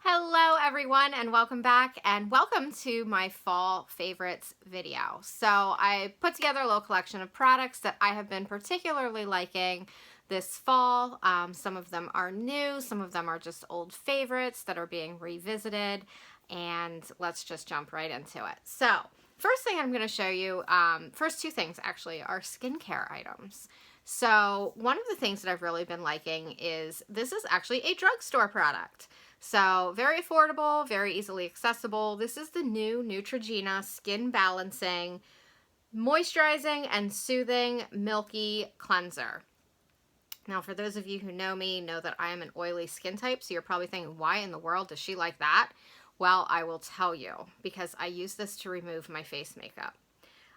Hello everyone and welcome back and welcome to my fall favorites video. So I put together a little collection of products that I have been particularly liking this fall. Some of them are new, some of them are just old favorites that are being revisited, and let's just jump right into it. So first thing I'm going to show you, first two things actually, are skincare items. So one of the things that I've really been liking is this is actually a drugstore product. So very affordable, very easily accessible. This is the new Neutrogena Skin Balancing, Moisturizing and Soothing Milky Cleanser. Now, for those of you who know me, know that I am an oily skin type, so you're probably thinking, why in the world does she like that? Well, I will tell you, because I use this to remove my face makeup.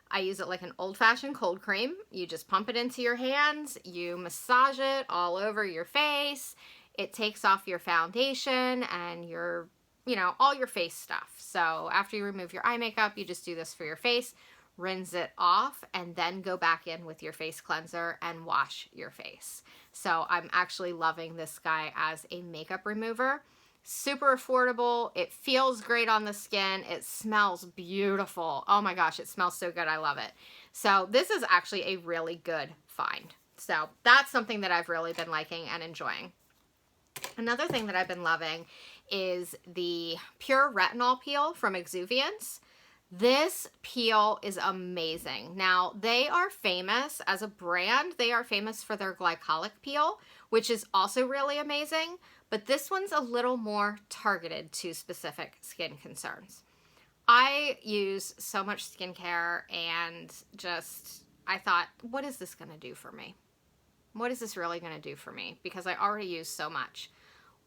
I use it like an old-fashioned cold cream. You just pump it into your hands, you massage it all over your face. It takes off your foundation and your, all your face stuff. So after you remove your eye makeup, you just do this for your face, rinse it off, and then go back in with your face cleanser and wash your face. So I'm actually loving this guy as a makeup remover. Super affordable. It feels great on the skin. It smells beautiful. Oh my gosh, it smells so good. I love it. So this is actually a really good find. So that's something that I've really been liking and enjoying. Another thing that I've been loving is the Pure Retinol Peel from Exuviance. This peel is amazing. Now, they are famous as a brand. They are famous for their glycolic peel, which is also really amazing, but this one's a little more targeted to specific skin concerns. I use so much skincare and I thought, what is this going to do for me? What is this really going to do for me? Because I already use so much.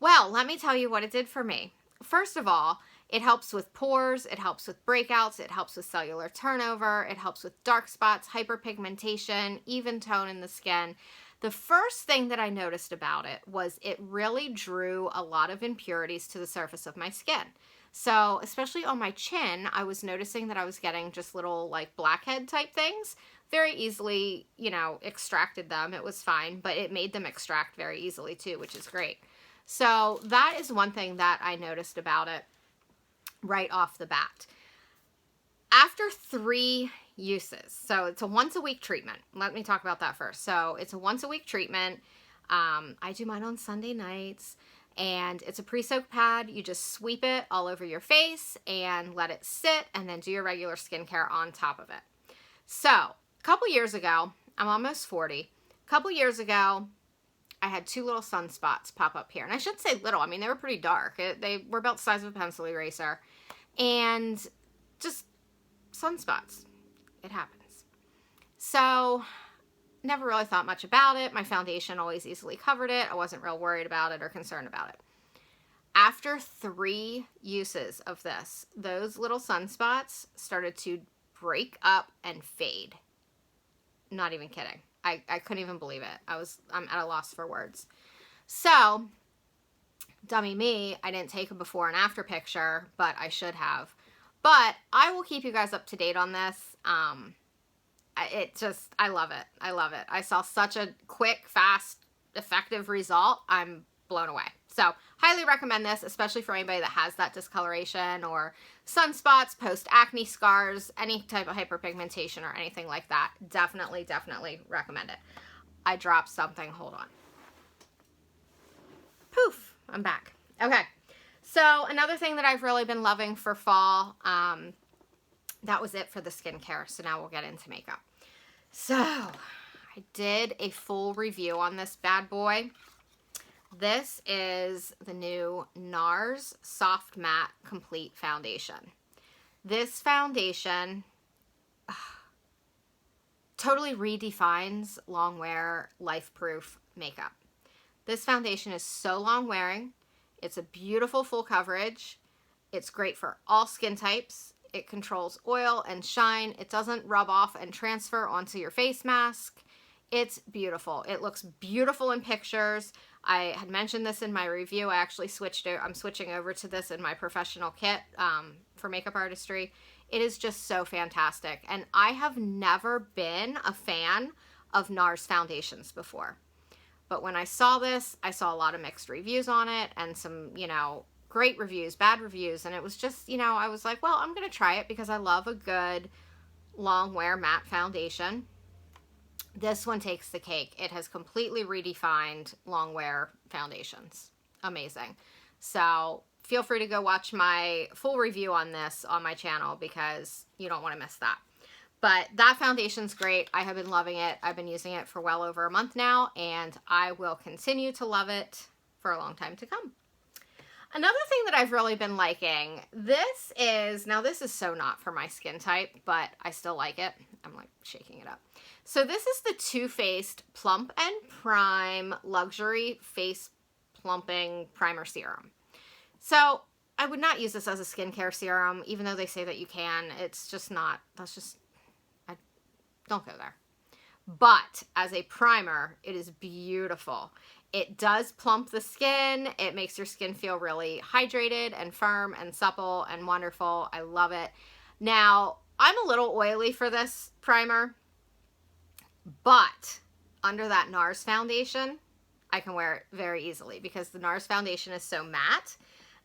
Well, let me tell you what it did for me. First of all, it helps with pores, it helps with breakouts, it helps with cellular turnover, it helps with dark spots, hyperpigmentation, even tone in the skin. The first thing that I noticed about it was it really drew a lot of impurities to the surface of my skin. So, especially on my chin, I was noticing that I was getting just little like blackhead type things. Very easily, extracted them. It was fine, but it made them extract very easily too, which is great. So that is one thing that I noticed about it right off the bat. After 3 uses, so it's a once a week treatment. Let me talk about that first. So it's a once a week treatment. I do mine on Sunday nights, and it's a pre-soak pad. You just sweep it all over your face and let it sit, and then do your regular skincare on top of it. So a couple years ago, I'm almost 40. A couple years ago, I had 2 little sunspots pop up here. And I shouldn't say little. I mean, they were pretty dark. They were about the size of a pencil eraser. And just sunspots. It happens. So, never really thought much about it. My foundation always easily covered it. I wasn't real worried about it or concerned about it. After 3 uses of this, those little sunspots started to break up and fade. Not even kidding. I couldn't even believe it. I'm at a loss for words. So, dummy me, I didn't take a before and after picture, but I should have. But I will keep you guys up to date on this. I love it. I love it. I saw such a quick, fast, effective result. I'm blown away. So, highly recommend this, especially for anybody that has that discoloration or sunspots, post-acne scars, any type of hyperpigmentation or anything like that. Definitely, definitely recommend it. I dropped something. Hold on. Poof. I'm back. Okay. So, another thing that I've really been loving for fall, that was it for the skincare. So, now we'll get into makeup. So, I did a full review on this bad boy. This is the new NARS Soft Matte Complete Foundation. This foundation totally redefines long wear, life-proof makeup. This foundation is so long wearing. It's a beautiful full coverage. It's great for all skin types. It controls oil and shine. It doesn't rub off and transfer onto your face mask. It's beautiful. It looks beautiful in pictures. I had mentioned this in my review. I actually I'm switching over to this in my professional kit for makeup artistry. It is just so fantastic. And I have never been a fan of NARS foundations before. But when I saw this, I saw a lot of mixed reviews on it and some, great reviews, bad reviews, and it was just, you know, I was like, well, I'm going to try it because I love a good long wear matte foundation. This one takes the cake. It has completely redefined long wear foundations. Amazing. So feel free to go watch my full review on this on my channel because you don't want to miss that. But that foundation's great. I have been loving it. I've been using it for well over a month now, and I will continue to love it for a long time to come. Another thing that I've really been liking, this is so not for my skin type, but I still like it. I'm like shaking it up. So this is the Too Faced Plump and Prime Luxury Face Plumping Primer Serum. So I would not use this as a skincare serum, even though they say that you can. It's just not, don't go there. But as a primer, it is beautiful. It does plump the skin. It makes your skin feel really hydrated and firm and supple and wonderful. I love it. Now, I'm a little oily for this primer, but under that NARS foundation, I can wear it very easily because the NARS foundation is so matte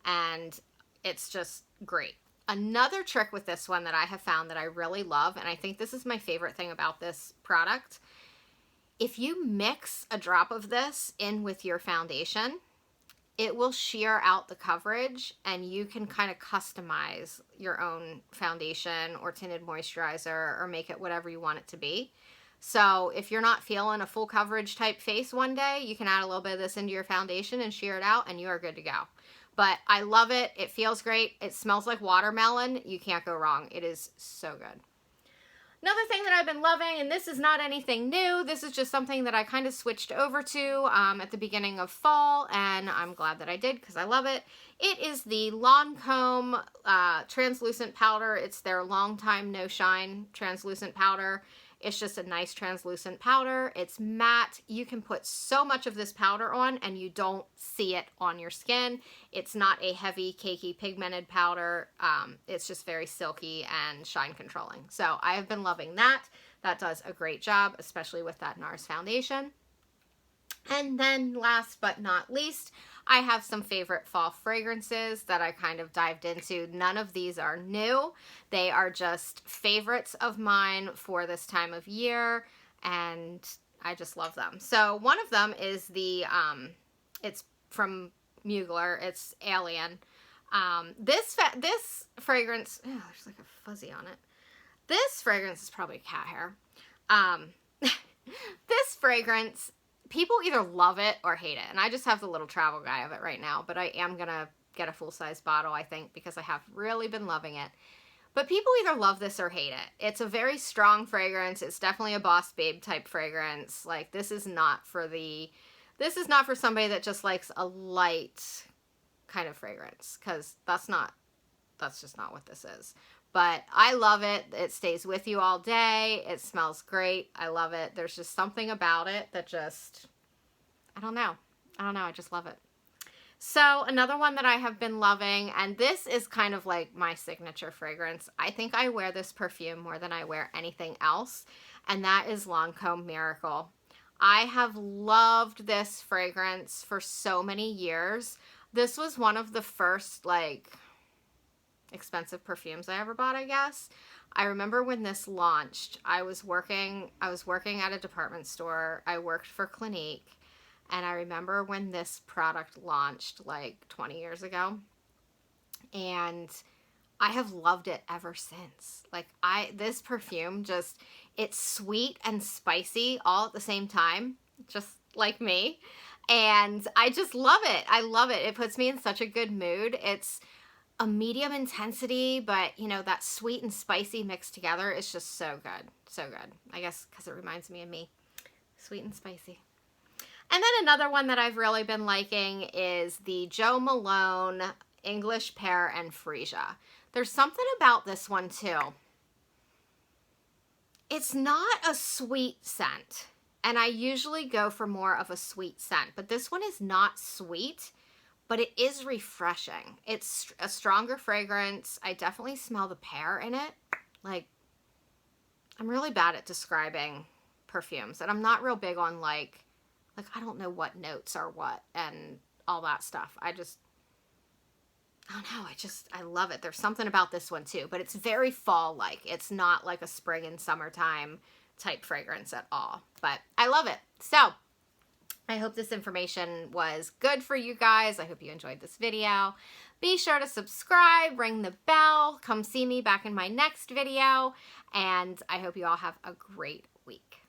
and it's just great. Another trick with this one that I have found that I really love, and I think this is my favorite thing about this product, if you mix a drop of this in with your foundation, it will sheer out the coverage and you can kind of customize your own foundation or tinted moisturizer or make it whatever you want it to be. So if you're not feeling a full coverage type face one day, you can add a little bit of this into your foundation and sheer it out and you are good to go. But I love it. It feels great. It smells like watermelon. You can't go wrong. It is so good. Another thing that I've been loving, and this is not anything new, this is just something that I kind of switched over to at the beginning of fall, and I'm glad that I did because I love it. It is the Lancome translucent powder. It's their Long Time No Shine translucent powder. It's just a nice translucent powder. It's matte. You can put so much of this powder on and you don't see it on your skin. It's not a heavy, cakey, pigmented powder. It's just very silky and shine controlling. So I have been loving that. That does a great job, especially with that NARS foundation. And then last but not least, I have some favorite fall fragrances that I kind of dived into. None of these are new. They are just favorites of mine for this time of year, and I just love them. So one of them is the, it's from Mugler. It's Alien. This fragrance, oh, there's like a fuzzy on it. This fragrance is probably cat hair. This fragrance, people either love it or hate it. And I just have the little travel guy of it right now. But I am going to get a full-size bottle, I think, because I have really been loving it. But people either love this or hate it. It's a very strong fragrance. It's definitely a Boss Babe type fragrance. Like, this is not for somebody that just likes a light kind of fragrance. Because that's just not what this is. But I love it. It stays with you all day. It smells great. I love it. There's just something about it that just, I don't know. I just love it. So another one that I have been loving, and this is kind of like my signature fragrance. I think I wear this perfume more than I wear anything else, and that is Lancome Miracle. I have loved this fragrance for so many years. This was one of the first, like, expensive perfumes I ever bought, I guess. I remember when this launched, I was working at a department store. I worked for Clinique, and I remember when this product launched like 20 years ago, and I have loved it ever since. Like, this perfume just, it's sweet and spicy all at the same time, just like me, and I just love it. I love it. It puts me in such a good mood. It's a medium intensity, but, you know, that sweet and spicy mixed together is just so good. So good. I guess because it reminds me of me. Sweet and spicy. And then another one that I've really been liking is the Jo Malone English Pear and Freesia. There's something about this one, too. It's not a sweet scent, and I usually go for more of a sweet scent, but this one is not sweet. But it is refreshing. It's a stronger fragrance. I definitely smell the pear in it. Like, I'm really bad at describing perfumes. And I'm not real big on, like I don't know what notes are what and all that stuff. don't know, I love it. There's something about this one too, but it's very fall-like. It's not like a spring and summertime type fragrance at all, but I love it. So I hope this information was good for you guys. I hope you enjoyed this video. Be sure to subscribe, ring the bell, come see me back in my next video, and I hope you all have a great week.